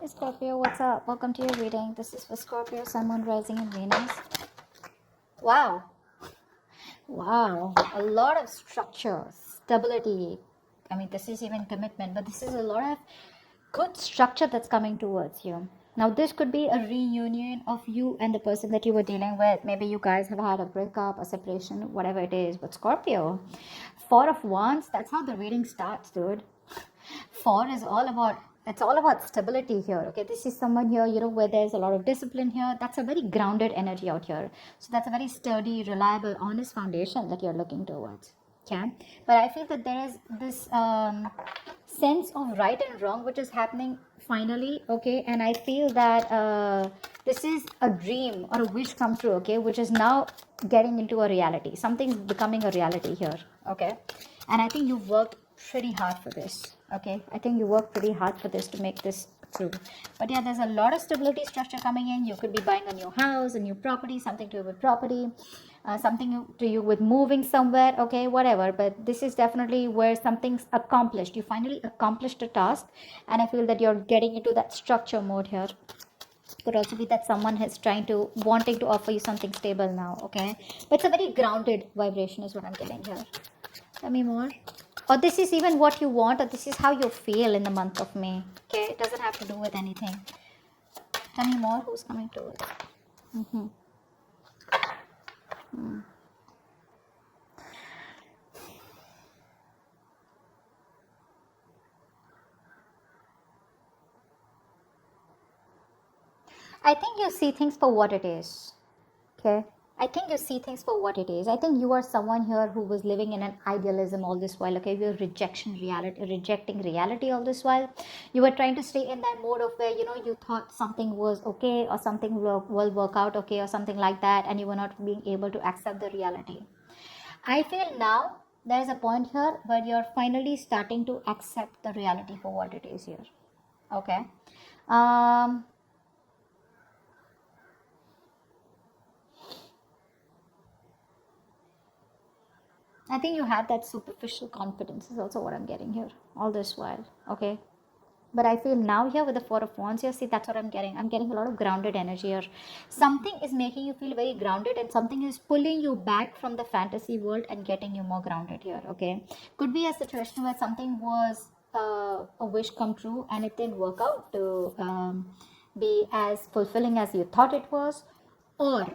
Scorpio, what's up? Welcome to your reading. This is for Scorpio, Sun, Moon, Rising, and Venus. Wow. Wow. A lot of structure, stability. I mean, this is even commitment, but this is a lot of good structure that's coming towards you. Now, this could be a reunion of you and the person that you were dealing with. Maybe you guys have had a breakup, a separation, whatever it is. But Scorpio, Four of Wands, that's how the reading starts, dude. Four is all about, it's all about stability here. Okay, this is someone here, where there's a lot of discipline here. That's a very grounded energy out here. So that's a very sturdy, reliable, honest foundation that you're looking towards. Okay, but I feel that there is this sense of right and wrong which is happening finally. Okay, and I feel that this is a dream or a wish come true. Okay, which is now getting into a reality. Something's becoming a reality here. Okay, and I think you've worked pretty hard for this. Okay, I think you work pretty hard for this to make this true. But yeah, there's a lot of stability structure coming in. You could be buying a new house, a new property, something to do with property, something to do with moving somewhere. Okay, whatever. But this is definitely where something's accomplished. You finally accomplished a task, and I feel that you're getting into that structure mode here. Could also be that someone is wanting to offer you something stable now. Okay, but it's a very grounded vibration is what I'm getting here. Tell me more. Or this is even what you want, or this is how you feel in the month of May. Okay, it doesn't have to do with anything. Tell me more. Who's coming to it? I think you see things for what it is. Okay. I think you see things for what it is. I think you are someone here who was living in an idealism all this while. Okay, you're rejecting reality all this while. You were trying to stay in that mode of where you thought something was okay or something will work out okay or something like that, and you were not being able to accept the reality. I feel now there is a point here where you're finally starting to accept the reality for what it is here. Okay. I think you had that superficial confidence is also what I'm getting here all this while. Okay. But I feel now here with the Four of Wands here, see, that's what I'm getting. I'm getting a lot of grounded energy here. Something is making you feel very grounded, and something is pulling you back from the fantasy world and getting you more grounded here. Okay. Could be a situation where something was a wish come true and it didn't work out to be as fulfilling as you thought it was, or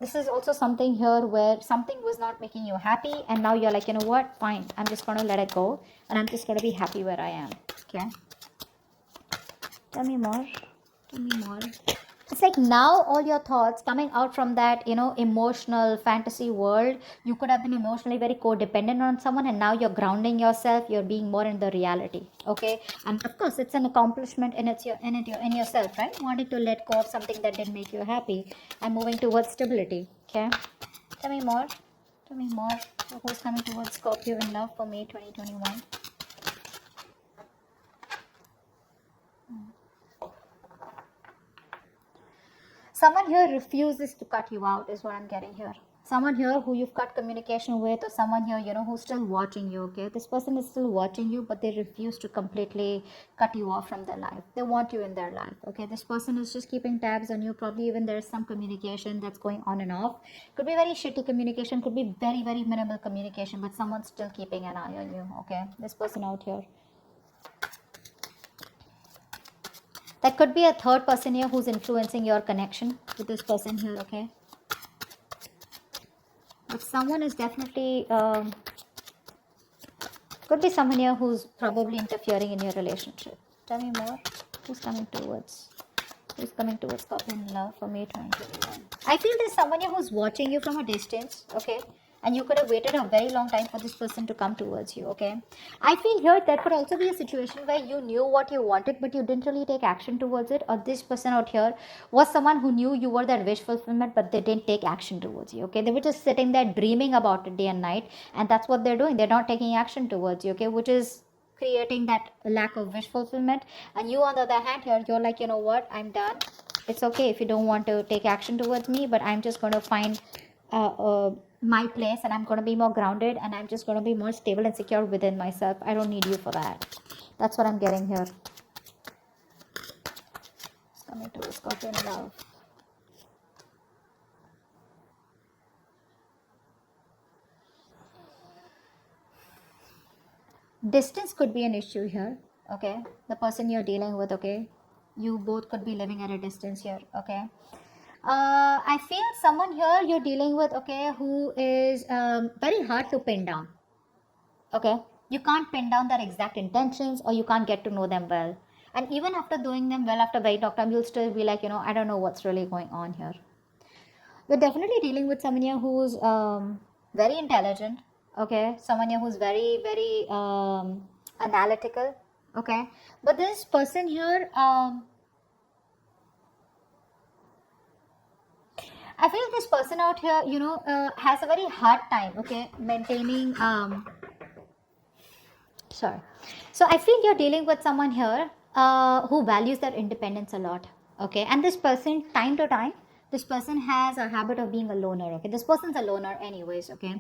this is also something here where something was not making you happy, and now you're like, you know what, fine, I'm just going to let it go, and I'm just going to be happy where I am. Okay, tell me more. It's like now all your thoughts coming out from that emotional fantasy world. You could have been emotionally very codependent on someone, and now you're grounding yourself, you're being more in the reality. Okay, and of course it's an accomplishment in yourself, right? Wanting to let go of something that didn't make you happy and moving towards stability. Okay, tell me more. Who's coming towards Scorpio in love for May 2021? Someone here refuses to cut you out is what I'm getting here. Someone here who you've cut communication with, or someone here who's still watching you. Okay, this person is still watching you, but they refuse to completely cut you off from their life. They want you in their life. Okay, this person is just keeping tabs on you. Probably even there's some communication that's going on and off. Could be very shitty communication, could be very, very minimal communication, but someone's still keeping an eye on you. Okay, this person out here. That could be a third person here who's influencing your connection with this person here. Okay, but someone is definitely could be someone here who's probably interfering in your relationship. Tell me more. Who's coming towards Scorpio in love for May 2021? I feel there's someone here who's watching you from a distance. Okay, and you could have waited a very long time for this person to come towards you. Okay, I feel here that could also be a situation where you knew what you wanted, but you didn't really take action towards it. Or this person out here was someone who knew you were that wish fulfillment, but they didn't take action towards you. Okay, they were just sitting there dreaming about it day and night, and that's what they're doing. They're not taking action towards you. Okay, which is creating that lack of wish fulfillment. And you, on the other hand, here you're like, you know what, I'm done. It's okay if you don't want to take action towards me, but I'm just going to find my place, and I'm going to be more grounded, and I'm just going to be more stable and secure within myself. I don't need you for that. That's what I'm getting here. It's coming to Scorpio in love. Distance could be an issue here. Okay, the person you're dealing with, okay, you both could be living at a distance here. Okay, I feel someone here you're dealing with, okay, who is very hard to pin down. Okay, you can't pin down their exact intentions, or you can't get to know them well, and even after doing them well after very long time, you'll still be like, I don't know what's really going on here. You're definitely dealing with someone here who's very intelligent. Okay, someone here who's very analytical. Okay, but this person here, I feel this person out here, has a very hard time, okay, maintaining sorry. So I feel you're dealing with someone here who values their independence a lot. Okay, and this person, time to time, this person has a habit of being a loner. Okay, this person's a loner, anyways. Okay,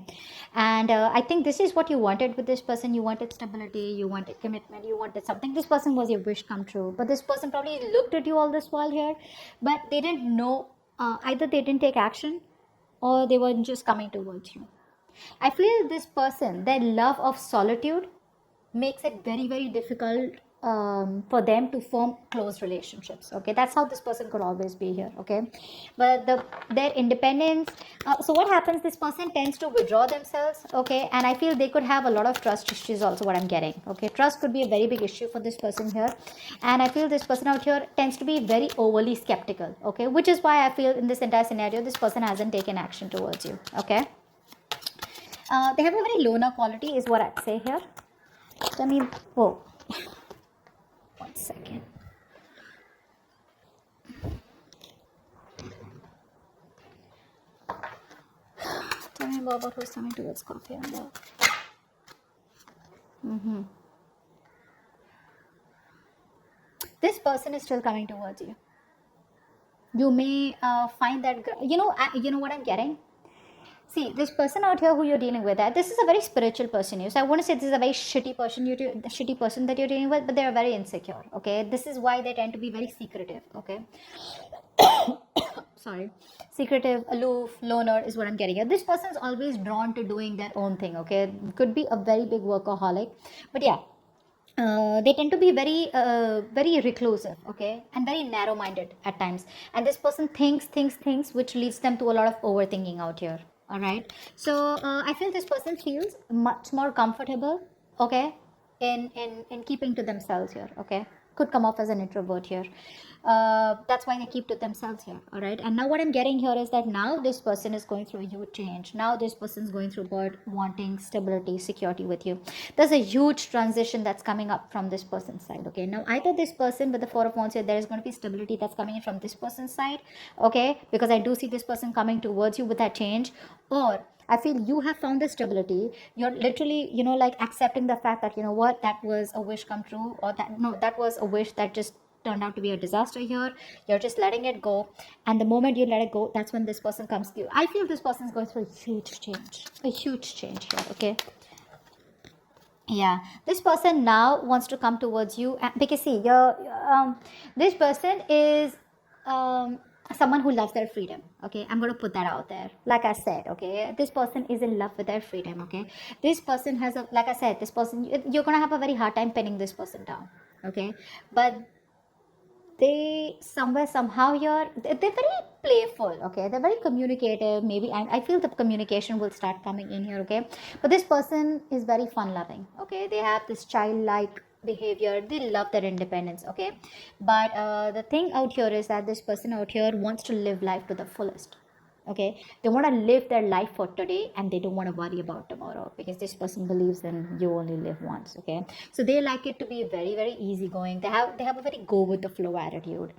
and I think this is what you wanted with this person. You wanted stability, you wanted commitment, you wanted something. This person was your wish come true, but this person probably looked at you all this while here, but they didn't know. Either they didn't take action, or they were just coming towards you. I feel this person, their love of solitude makes it very difficult for them to form close relationships. Okay, that's how this person could always be here. Okay, but their independence, so what happens, this person tends to withdraw themselves. Okay, and I feel they could have a lot of trust issues also, what I'm getting. Okay, trust could be a very big issue for this person here, and I feel this person out here tends to be very overly skeptical. Okay, which is why I feel in this entire scenario this person hasn't taken action towards you. Okay, they have a very loner quality is what I'd say here. Let me, oh, 1 second. Tell me about who's coming towards coffee and love. This person is still coming towards you. You may find that, you know what I'm getting? See, this person out here who you're dealing with, this is a very spiritual person. So I want to say this is a very shitty person that you're dealing with, but they're very insecure. Okay, this is why they tend to be very secretive. Okay, sorry, secretive, aloof, loner is what I'm getting at. This person's always drawn to doing their own thing. Okay, could be a very big workaholic, but yeah. They tend to be very reclusive, okay, and very narrow-minded at times. And this person thinks, which leads them to a lot of overthinking out here. All right. So I feel this person feels much more comfortable, okay, in keeping to themselves here. Okay, could come off as an introvert here. That's why they keep to themselves here. All right, and now what I'm getting here is that now this person is going through a huge change. Now this person's going through birth, wanting stability, security with you. There's a huge transition that's coming up from this person's side. Okay, now either this person with the Four of Wands here, there is going to be stability that's coming in from this person's side. Okay, because I do see this person coming towards you with that change, or I feel you have found the stability. You're literally, like accepting the fact that, what, that was a wish come true, or that was a wish that just turned out to be a disaster here. You're just letting it go. And the moment you let it go, that's when this person comes to you. I feel this person is going through a huge change here. Okay. Yeah, this person now wants to come towards you, because see, this person is someone who loves their freedom. Okay, I'm going to put that out there. Like I said, okay, this person is in love with their freedom. Okay, this person has like I said, this person, you're going to have a very hard time pinning this person down. Okay, but they somehow here, they're very playful. Okay, they're very communicative. Maybe I feel the communication will start coming in here. Okay, but this person is very fun loving. Okay, they have this childlike behavior. They love their independence. Okay, but the thing out here is that this person out here wants to live life to the fullest. Okay, they want to live their life for today, and they don't want to worry about tomorrow, because this person believes in you only live once. Okay, so they like it to be very easygoing. They have a very go with the flow attitude.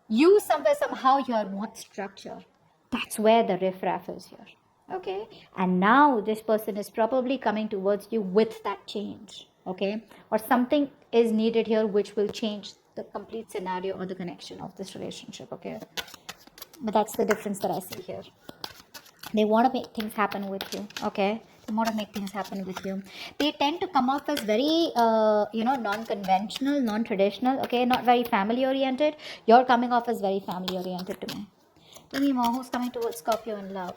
You somehow here want structure. That's where the riffraff is here. Okay, and now this person is probably coming towards you with that change. Okay, or something is needed here which will change the complete scenario or the connection of this relationship. Okay, but that's the difference that I see here. They want to make things happen with you. Okay, they want to make things happen with you. They tend to come off as very non-conventional, non-traditional. Okay, not very family oriented. You're coming off as very family oriented to me. Tell me more, who's coming towards Scorpio in love?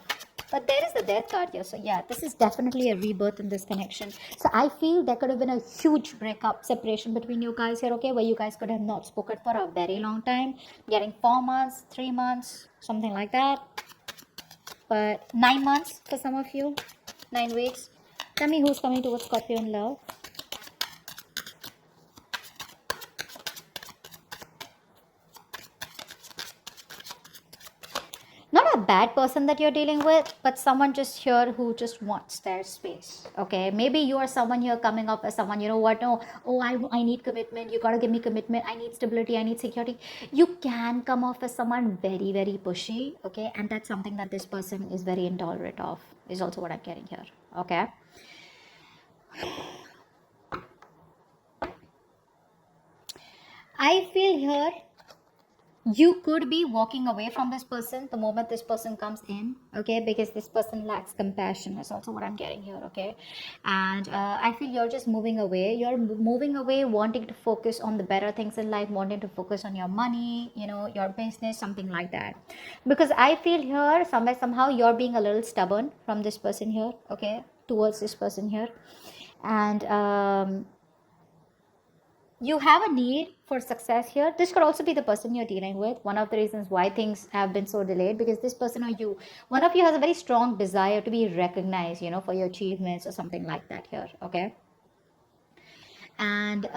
But there is the death card here. So yeah, this is definitely a rebirth in this connection. So I feel there could have been a huge breakup, separation between you guys here, okay, where you guys could have not spoken for a very long time, getting 4 months, 3 months, something like that. But 9 months for some of you, 9 weeks. Tell me who's coming towards Scorpio in love. Not a bad person that you're dealing with, but someone just here who just wants their space. Okay, maybe you are someone here coming up as someone, you know what, no, oh, I need commitment, you gotta give me commitment, I need stability, I need security. You can come off as someone very, very pushy. Okay, and that's something that this person is very intolerant of, is also what I'm getting here. Okay, I feel here you could be walking away from this person the moment this person comes in. Okay, because this person lacks compassion is also what I'm getting here. Okay, and I feel you're just moving away. You're moving away, wanting to focus on the better things in life, wanting to focus on your money, your business, something like that. Because I feel here somehow you're being a little stubborn from this person here. Okay, towards this person here. And you have a need for success here. This could also be the person you're dealing with. One of the reasons why things have been so delayed, because this person or you, one of you has a very strong desire to be recognized, for your achievements or something like that here. Okay, and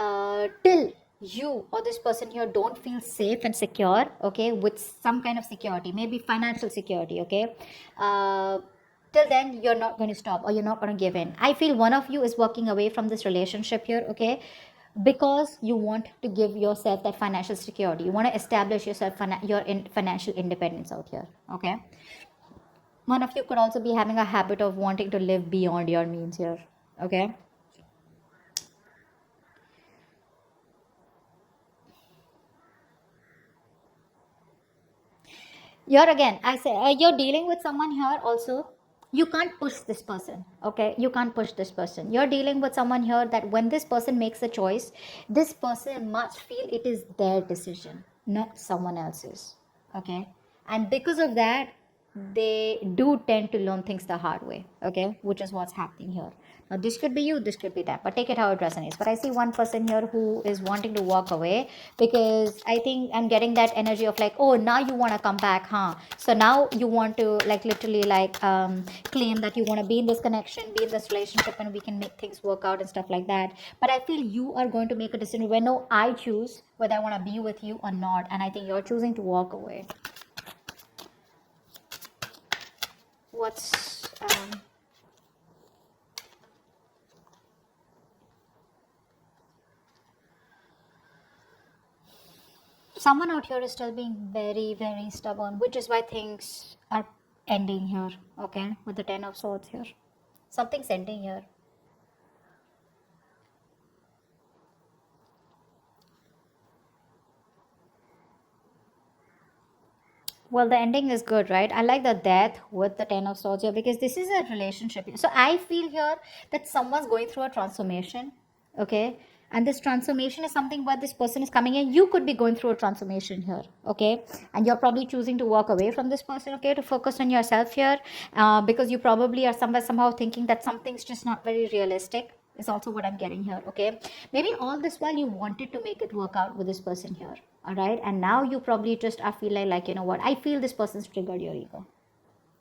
till you or this person here don't feel safe and secure, okay, with some kind of security, maybe financial security. Okay, till then you're not going to stop, or you're not going to give in. I feel one of you is walking away from this relationship here. Okay, because you want to give yourself that financial security, you want to establish yourself your financial independence out here. Okay, one of you could also be having a habit of wanting to live beyond your means here. Okay, you're again, I say, you're dealing with someone here also. You can't push this person. Okay, you can't push this person. You're dealing with someone here that when this person makes a choice, this person must feel it is their decision, not someone else's. Okay, and because of that, they do tend to learn things the hard way. Okay, which is what's happening here. Now this could be you, this could be that, but take it how it resonates. But I see one person here who is wanting to walk away, because I think I'm getting that energy of like, oh, now you want to come back, huh? So now you want to like literally like claim that you want to be in this connection, be in this relationship, and we can make things work out and stuff like that. But I feel you are going to make a decision where no, I choose whether I want to be with you or not, and I think you're choosing to walk away. What's someone out here is still being very, very stubborn, which is why things are ending here. Okay, with the 10 of swords here, something's ending here. Well, the ending is good, right? I like the death with the 10 of swords here, because this is a relationship. So I feel here that someone's going through a transformation. Okay, and this transformation is something where this person is coming in. You could be going through a transformation here. Okay, and you're probably choosing to walk away from this person. Okay, to focus on yourself here, because you probably are somehow thinking that something's just not very realistic, is also what I'm getting here. Okay, maybe all this while you wanted to make it work out with this person here. All right, and now you probably just are feeling like, you know what, I feel this person's triggered your ego.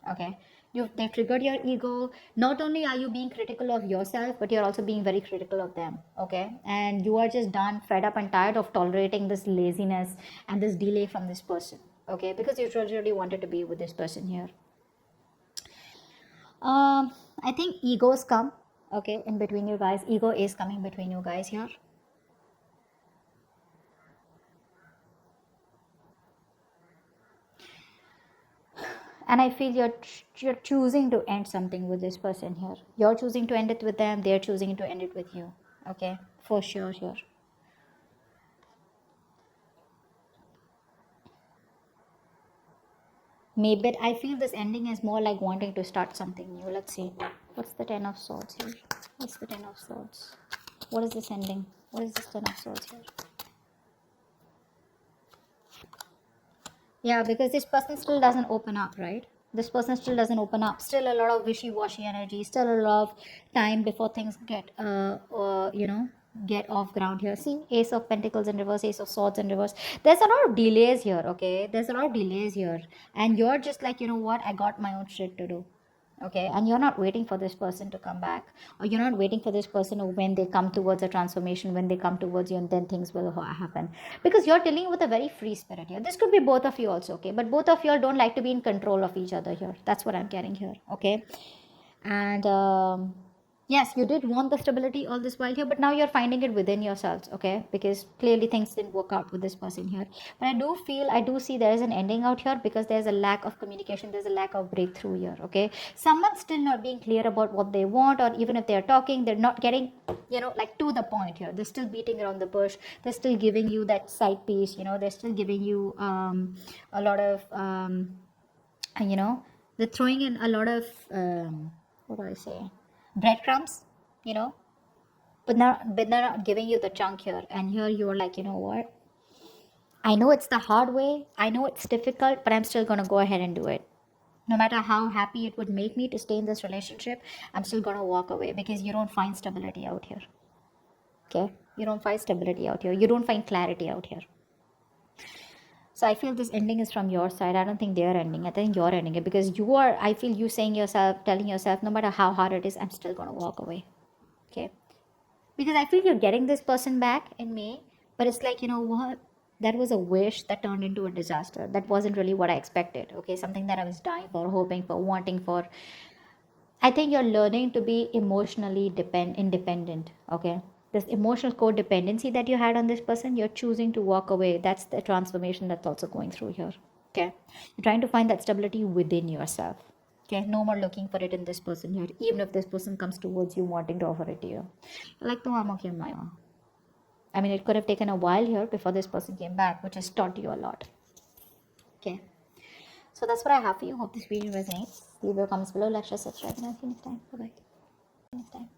Okay, they triggered your ego. Not only are you being critical of yourself, but you're also being very critical of them. Okay, and you are just done, fed up and tired of tolerating this laziness and this delay from this person. Okay, because you really wanted to be with this person here. I think egos come, okay, in between you guys. Ego is coming between you guys here. And I feel you're choosing to end something with this person here. You're choosing to end it with them, they're choosing to end it with you. Okay, for sure here. Maybe I feel this ending is more like wanting to start something new. Let's see. What's the Ten of Swords here? What's the Ten of Swords? What is this ending? What is this Ten of Swords here? Yeah, because this person still doesn't open up, right? This person still doesn't open up. Still a lot of wishy-washy energy. Still a lot of time before things get, get off ground here. See, Ace of Pentacles in reverse, Ace of Swords in reverse. There's a lot of delays here, okay? There's a lot of delays here. And you're just like, you know what? I got my own shit to do. Okay, and you're not waiting for this person to come back, or you're not waiting for this person when they come towards a transformation, when they come towards you, and then things will happen, because you're dealing with a very free spirit here. This could be both of you also, okay, but both of you all don't like to be in control of each other here. That's what I'm getting here, okay. And yes, you did want the stability all this while here, but now you're finding it within yourselves, okay, because clearly things didn't work out with this person here. But I do see there is an ending out here, because there's a lack of communication, there's a lack of breakthrough here, okay. Someone's still not being clear about what they want, or even if they're talking, they're not getting, like to the point here. They're still beating around the bush. They're still giving you that side piece, they're still giving you a lot of they're throwing in a lot of what do I say, breadcrumbs, but they're not giving you the chunk here. And here you're like, you know what, I know it's the hard way, I know it's difficult, but I'm still gonna go ahead and do it. No matter how happy it would make me to stay in this relationship, I'm still gonna walk away, because you don't find stability out here, okay. You don't find stability out here, you don't find clarity out here. So I feel this ending is from your side. I don't think they're ending. I think you're ending it, because I feel you telling yourself, no matter how hard it is, I'm still going to walk away. Okay. Because I feel you're getting this person back in May, but it's like, you know what? That was a wish that turned into a disaster. That wasn't really what I expected. Okay. Something that I was dying for, hoping for, wanting for. I think you're learning to be emotionally independent. Okay. This emotional codependency that you had on this person, you're choosing to walk away. That's the transformation that's also going through here. Okay. You're trying to find that stability within yourself. Okay. No more looking for it in this person here, even if this person comes towards you wanting to offer it to you. You're like, no, I'm okay on my own. I mean, it could have taken a while here before this person came back, which has taught you a lot. Okay. So that's what I have for you. Hope this video resonates. Leave your comments below, like, share, subscribe, and I'll see you next time. Bye bye. Next time.